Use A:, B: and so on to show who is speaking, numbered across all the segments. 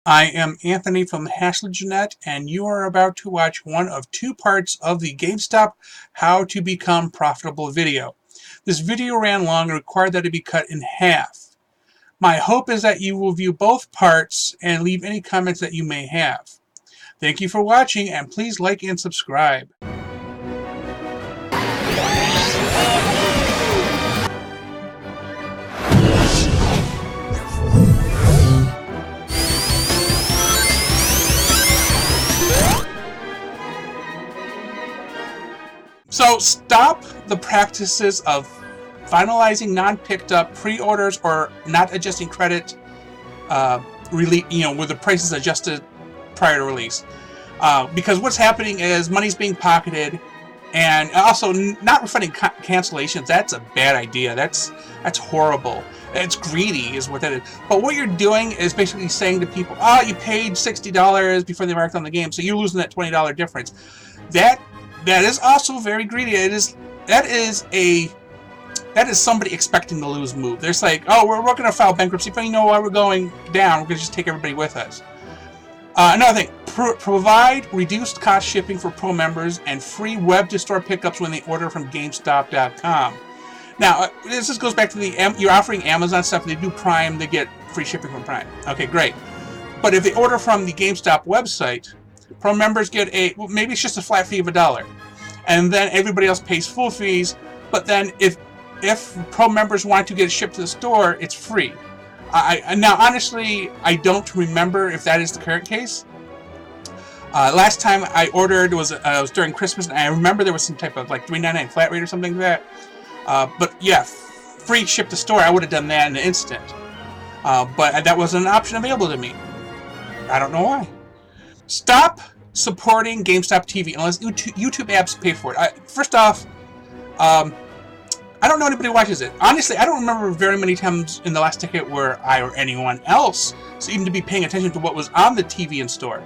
A: I am Anthony from the HashLeginet, and you are about to watch one of two parts of the GameStop How to Become Profitable video. This video ran long and required that it be cut in half. My hope is that you will view both parts and leave any comments that you may have. Thank you for watching, and please like and subscribe. So stop the practices of finalizing non-picked up pre-orders or not adjusting credit with the prices adjusted prior to release. Because what's happening is money's being pocketed, and also not refunding cancellations. That's a bad idea. That's horrible. It's greedy is what that is. But what you're doing is basically saying to people, oh, you paid $60 before they marked on the game, so you're losing that $20 difference. That is also very greedy. That is somebody expecting to lose move. There's like, oh, we're going to file bankruptcy, but you know why we're going down? We're going to just take everybody with us. Another thing, provide reduced cost shipping for pro members and free web-to-store pickups when they order from GameStop.com. Now, this just goes back to you're offering Amazon stuff. They do Prime, they get free shipping from Prime. Okay, great. But if they order from the GameStop website, pro members get maybe it's just a flat fee of $1, and then everybody else pays full fees. But then if pro members want to get it shipped to the store, it's free. Now honestly, I don't remember if that is the current case. Last time I ordered was during Christmas, and I remember there was some type of like $3.99 flat rate or something like that. But yeah, free ship to store, I would have done that in an instant. But that wasn't an option available to me. I don't know why. Stop supporting GameStop TV unless YouTube apps pay for it. First off, I don't know anybody who watches it. Honestly, I don't remember very many times in the last decade where I or anyone else seemed to be paying attention to what was on the TV in store.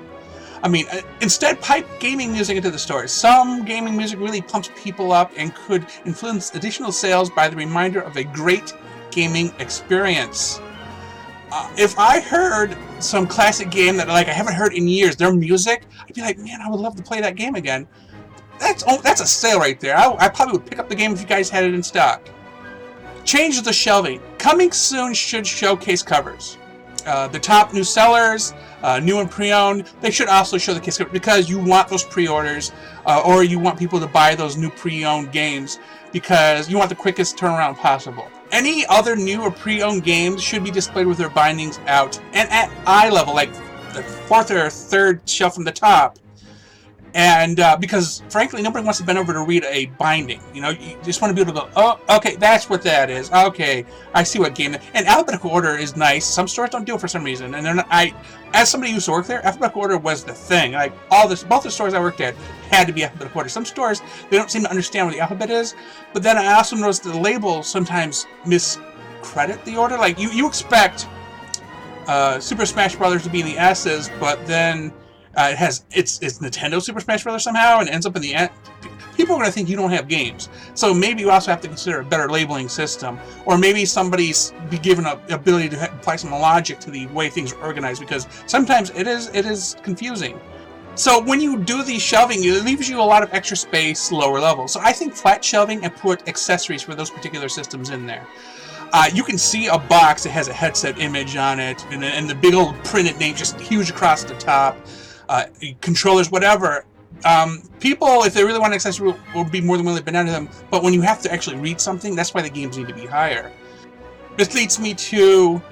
A: I mean, instead, pipe gaming music into the store. Some gaming music really pumps people up and could influence additional sales by the reminder of a great gaming experience. If I heard some classic game that I haven't heard in years, their music, I'd be like, man, I would love to play that game again. That's a sale right there. I probably would pick up the game if you guys had it in stock. Change the shelving. Coming soon should showcase covers. The top new sellers, new and pre-owned, they should also show the case cover because you want those pre-orders, or you want people to buy those new pre-owned games because you want the quickest turnaround possible. Any other new or pre-owned games should be displayed with their bindings out and at eye level, like the fourth or third shelf from the top. And because, frankly, nobody wants to bend over to read a binding. You know, you just want to be able to go, oh, okay, that's what that is. Okay, I see what game. And alphabetical order is nice. Some stores don't do it for some reason. And they're not, as somebody who used to work there, alphabetical order was the thing. Like both the stores I worked at had to be alphabetical order. Some stores, they don't seem to understand what the alphabet is. But then I also noticed the labels sometimes miscredit the order. Like you expect Super Smash Brothers to be in the S's, but then it's Nintendo Super Smash Brothers somehow, and ends up in the end. People are going to think you don't have games. So maybe you also have to consider a better labeling system, or maybe somebody's be given an ability to apply some logic to the way things are organized, because sometimes it is confusing. So when you do the shelving, it leaves you a lot of extra space lower level. So I think flat shelving and put accessories for those particular systems in there. You can see a box that has a headset image on it, and the big old printed name just huge across the top. Controllers, whatever. People, if they really want an accessory, will be more than willing to bend down to them. But when you have to actually read something, that's why the games need to be higher. This leads me to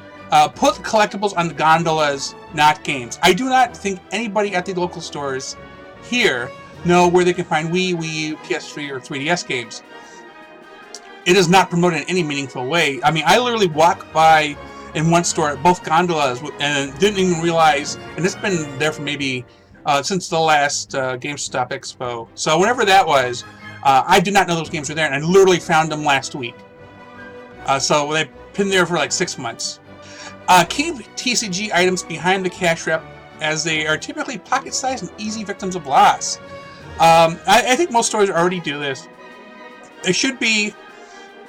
A: put collectibles on the gondolas, not games. I do not think anybody at the local stores here know where they can find Wii, PS3, or 3DS games. It is not promoted in any meaningful way. I mean, I literally walk by in one store at both gondolas and didn't even realize, and it's been there for maybe since the last GameStop Expo. So whenever that was, I did not know those games were there, and I literally found them last week. So they've been there for like 6 months. Keep TCG items behind the cash wrap, as they are typically pocket-sized and easy victims of loss. I think most stores already do this. They should be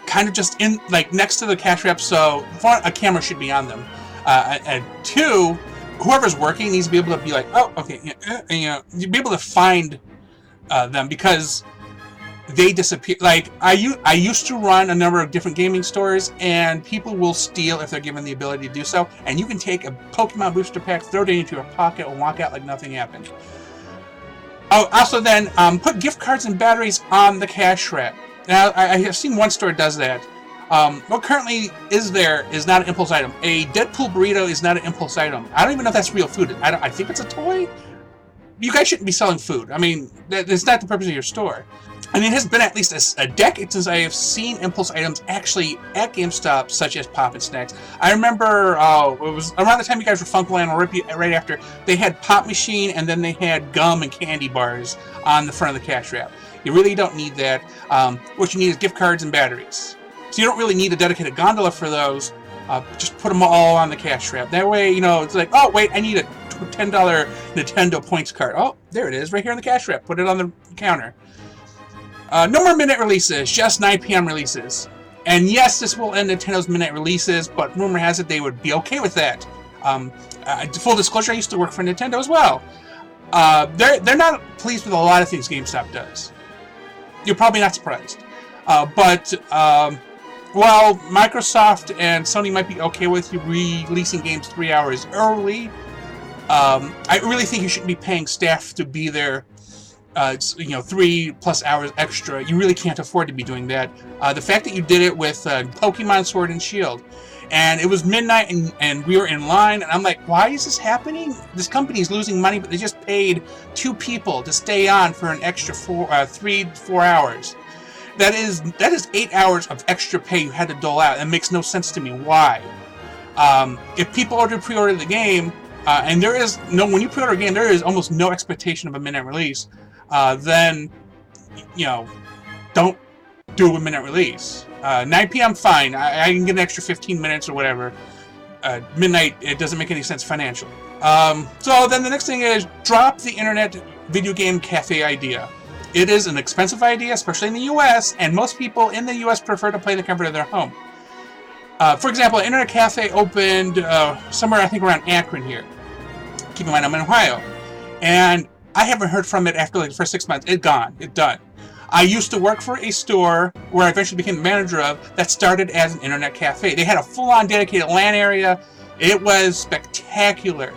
A: kind of just in, like, next to the cash wrap, so a camera should be on them. And two, whoever's working needs to be able to be like, oh, okay, be able to find them, because they disappear. Like, I used to run a number of different gaming stores, and people will steal if they're given the ability to do so, and you can take a Pokemon booster pack, throw it into your pocket, and walk out like nothing happened. Oh, also then, put gift cards and batteries on the cash wrap. Now, I have seen one store does that. What currently is there is not an impulse item. A Deadpool burrito is not an impulse item. I don't even know if that's real food. I think it's a toy. You guys shouldn't be selling food. I mean, that's not the purpose of your store. I mean, it has been at least a decade since I have seen impulse items actually at GameStop, such as Pop and Snacks. I remember it was around the time you guys were Funkoland, or right after, they had Pop Machine, and then they had gum and candy bars on the front of the cash wrap. You really don't need that. What you need is gift cards and batteries. So you don't really need a dedicated gondola for those. Just put them all on the cash wrap. That way, it's like, oh, wait, I need a $10 Nintendo points card. Oh, there it is, right here on the cash wrap. Put it on the counter. No more midnight releases, just 9 p.m. releases. And yes, this will end Nintendo's midnight releases, but rumor has it they would be okay with that. Full disclosure, I used to work for Nintendo as well. They're not pleased with a lot of things GameStop does. You're probably not surprised. But while Microsoft and Sony might be okay with you releasing games 3 hours early, I really think you shouldn't be paying staff to be there 3+ hours extra. You really can't afford to be doing that. The fact that you did it with Pokemon Sword and Shield, and it was midnight, and we were in line, and I'm like, why is this happening? This company is losing money, but they just paid 2 people to stay on for an extra 3 to 4 hours. That is 8 hours of extra pay you had to dole out. That makes no sense to me. Why? If people pre-order the game, and when you pre-order a game, there is almost no expectation of a midnight release. Then, don't do a midnight release. 9 p.m. fine. I can get an extra 15 minutes or whatever. Midnight, it doesn't make any sense financially. So then the next thing is drop the internet video game cafe idea. It is an expensive idea, especially in the U.S., and most people in the U.S. prefer to play in the comfort of their home. For example, an internet cafe opened somewhere, I think, around Akron here. Keep in mind, I'm in Ohio. And I haven't heard from it after the first 6 months. It's gone. It's done. I used to work for a store where I eventually became the manager of that started as an internet cafe. They had a full-on dedicated LAN area. It was spectacular.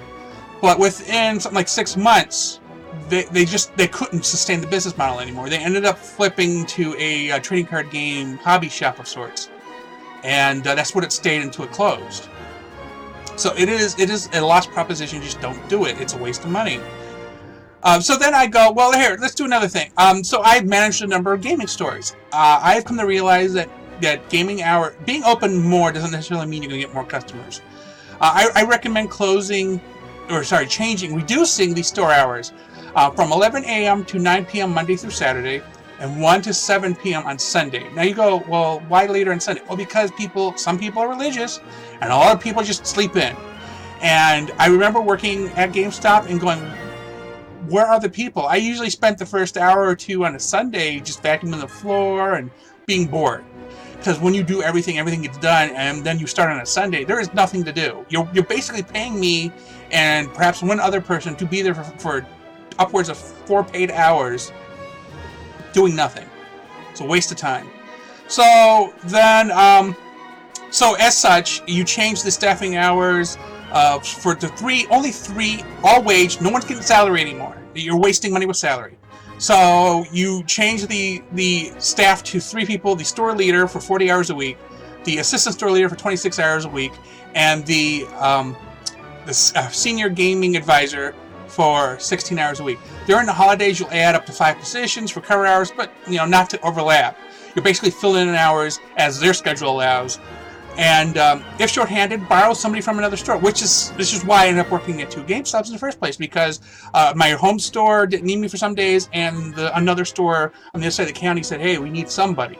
A: But within something like 6 months, they couldn't sustain the business model anymore. They ended up flipping to a trading card game hobby shop of sorts. And that's what it stayed until it closed. So it is a lost proposition. Just don't do it. It's a waste of money. So then I go, well, here, let's do another thing. So I've managed a number of gaming stores. I've come to realize that gaming hour, being open more doesn't necessarily mean you're going to get more customers. I recommend reducing these store hours from 11 a.m. to 9 p.m. Monday through Saturday, and 1 to 7 p.m. on Sunday. Now you go, well, why later on Sunday? Well, because some people are religious, and a lot of people just sleep in. And I remember working at GameStop and going, where are the people? I usually spent the first hour or two on a Sunday just vacuuming the floor and being bored. Because when you do everything gets done, and then you start on a Sunday, there is nothing to do. You're basically paying me and perhaps one other person to be there for upwards of 4 paid hours doing nothing. It's a waste of time. So then, as such, you change the staffing hours for only three, all wage. No one's getting salary anymore. You're wasting money with salary. So you change the staff to 3 people: the store leader for 40 hours a week, the assistant store leader for 26 hours a week, and the senior gaming advisor for 16 hours a week. During the holidays, you'll add up to 5 positions for cover hours, but not to overlap. You're basically filling in hours as their schedule allows. And if shorthanded, borrow somebody from another store, this is why I ended up working at 2 GameStops in the first place, because my home store didn't need me for some days, and another store on the other side of the county said, hey, we need somebody.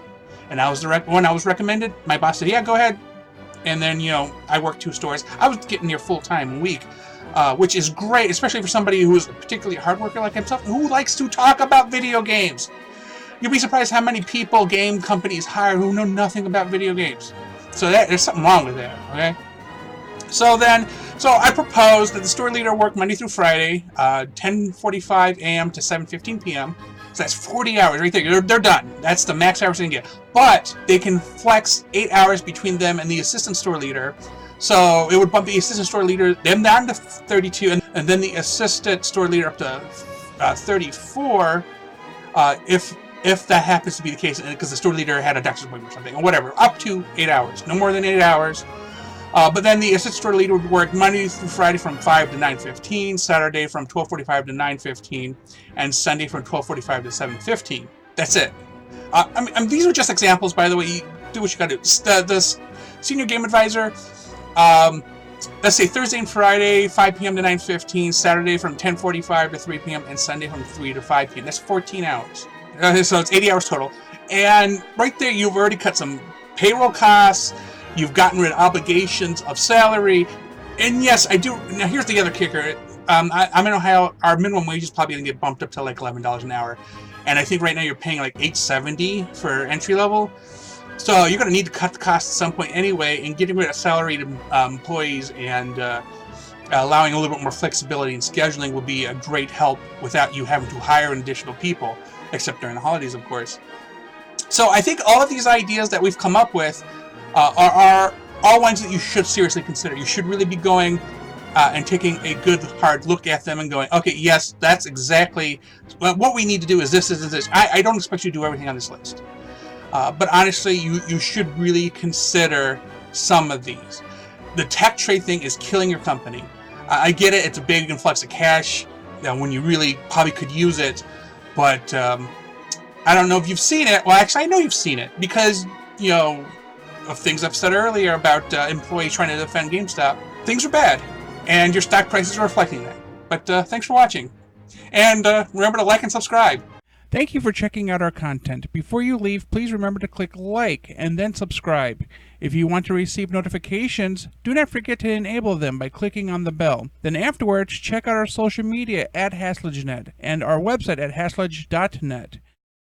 A: And I was the one I was recommended. My boss said, yeah, go ahead. And then, I worked 2 stores. I was getting there full-time a week, which is great, especially for somebody who is a particularly hard worker like himself, who likes to talk about video games. You'll be surprised how many people game companies hire who know nothing about video games. So there's something wrong with that, okay? So then, So I propose that the store leader work Monday through Friday, 10:45 a.m. to 7:15 p.m. So that's 40 hours right there. They're done. That's the max hours they can get. But they can flex 8 hours between them and the assistant store leader. So it would bump the assistant store leader them down to 32, and then the assistant store leader up to 34, if that happens to be the case, because the store leader had a doctor's appointment or something, or whatever, up to 8 hours, no more than 8 hours. But then the assistant store leader would work Monday through Friday from 5 to 9:15, Saturday from 12:45 to 9:15, and Sunday from 12:45 to 7:15. That's it. These are just examples, by the way. You do what you gotta do. The senior game advisor, let's say Thursday and Friday, 5 p.m. to 9:15, Saturday from 10:45 to 3 p.m., and Sunday from 3 to 5 p.m. That's 14 hours. So it's 80 hours total. And right there, you've already cut some payroll costs. You've gotten rid of obligations of salary. And yes, I do. Now, here's the other kicker. I'm in Ohio. Our minimum wage is probably going to get bumped up to like $11 an hour. And I think right now you're paying like $8.70 for entry level. So you're going to need to cut the costs at some point anyway, and getting rid of salaried employees and allowing a little bit more flexibility in scheduling would be a great help without you having to hire additional people, except during the holidays, of course. So I think all of these ideas that we've come up with are all ones that you should seriously consider. You should really be going and taking a good hard look at them and going, okay, yes, that's exactly what we need to do is this, this. I don't expect you to do everything on this list. But honestly, you should really consider some of these. The tech trade thing is killing your company. I get it, it's a big influx of cash when you really probably could use it, but I don't know if you've seen it. Well, actually, I know you've seen it because, you know, of things I've said earlier about employees trying to defend GameStop. Things are bad, and your stock prices are reflecting that. But thanks for watching. And remember to like and subscribe. Thank you for checking out our content. Before you leave, please remember to click like and then subscribe. If you want to receive notifications, do not forget to enable them by clicking on the bell. Then afterwards, check out our social media at HaslageNet and our website at haslage.net.